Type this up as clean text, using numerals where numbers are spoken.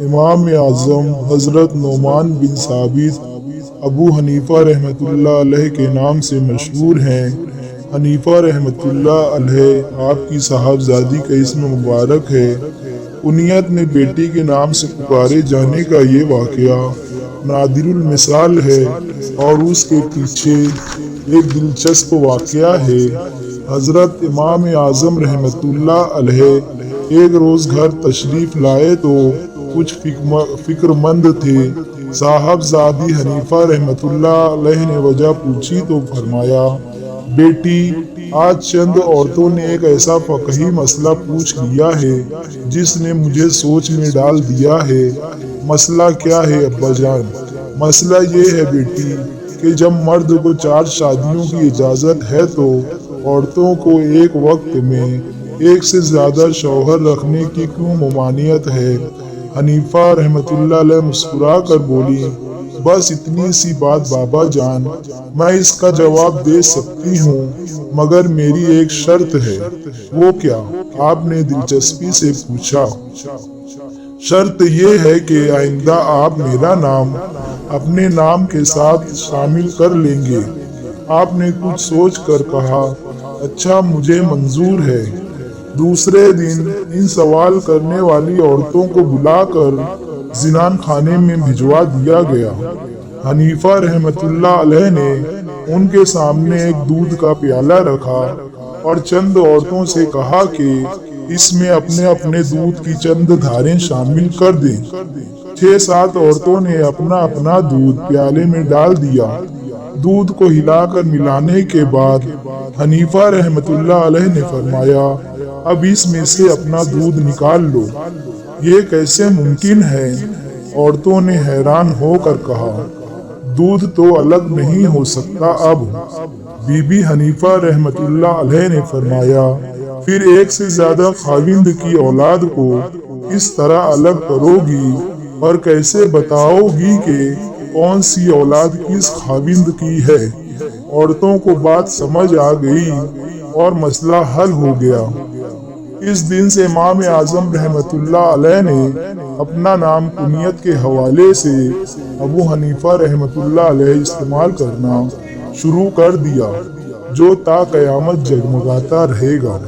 امام اعظم حضرت نعمان بن ثابت ابو حنیفہ رحمۃ اللہ علیہ کے نام سے مشہور ہیں۔ حنیفہ رحمۃ اللہ علیہ آپ کی صاحبزادی کا اسم مبارک ہے۔ کنیت میں بیٹی کے نام سے پکارے جانے کا یہ واقعہ نادر المثال ہے اور اس کے پیچھے ایک دلچسپ واقعہ ہے۔ حضرت امام اعظم رحمۃ اللہ علیہ ایک روز گھر تشریف لائے تو کچھ فکر مند تھے۔ صاحبزادی حنیفہ رحمۃ اللہ علیہ نے وجہ پوچھی تو فرمایا، بیٹی آج چند عورتوں نے ایک ایسا فقہی مسئلہ پوچھ لیا ہے جس نے مجھے سوچ میں ڈال دیا ہے۔ مسئلہ کیا ہے ابا جان؟ مسئلہ یہ ہے بیٹی کہ جب مرد کو 4 شادیوں کی اجازت ہے تو عورتوں کو ایک وقت میں ایک سے زیادہ شوہر رکھنے کی کیوں ممانعت ہے؟ حنیفہ رحمۃ اللہ علیہ مسکرا کر بولی، بس اتنی سی بات بابا جان، میں اس کا جواب دے سکتی ہوں مگر میری ایک شرط ہے۔ وہ کیا؟ آپ نے دلچسپی سے پوچھا۔ شرط یہ ہے کہ آئندہ آپ میرا نام اپنے نام کے ساتھ شامل کر لیں گے۔ آپ نے کچھ سوچ کر کہا، اچھا مجھے منظور ہے۔ دوسرے دن ان سوال کرنے والی عورتوں کو بلا کر زنان خانے میں بھجوا دیا گیا۔ حنیفہ رحمۃ اللہ علیہ نے ان کے سامنے ایک دودھ کا پیالہ رکھا اور چند عورتوں سے کہا کہ اس میں اپنے اپنے دودھ کی چند دھاریں شامل کر دیں۔ 6-7 عورتوں نے اپنا اپنا دودھ پیالے میں ڈال دیا۔ دودھ کو ہلا کر ملانے کے بعد حنیفہ رحمۃ اللہ علیہ نے فرمایا، اب اس میں سے اپنا دودھ نکال لو۔ یہ کیسے ممکن ہے؟ عورتوں نے حیران ہو کر کہا، دودھ تو الگ نہیں ہو سکتا اب۔ بی بی حنیفہ رحمۃ اللہ علیہ نے فرمایا، پھر ایک سے زیادہ خاوند کی اولاد کو کس طرح الگ کرو گی اور کیسے بتاؤ گی کہ کون سی اولاد کس خاوند کی ہے؟ عورتوں کو بات سمجھ آ گئی اور مسئلہ حل ہو گیا۔ اس دن سے امام اعظم رحمۃ اللہ علیہ نے اپنا نام کنیت کے حوالے سے ابو حنیفہ رحمۃ اللہ علیہ استعمال کرنا شروع کر دیا، جو تا قیامت جگمگاتا رہے گا۔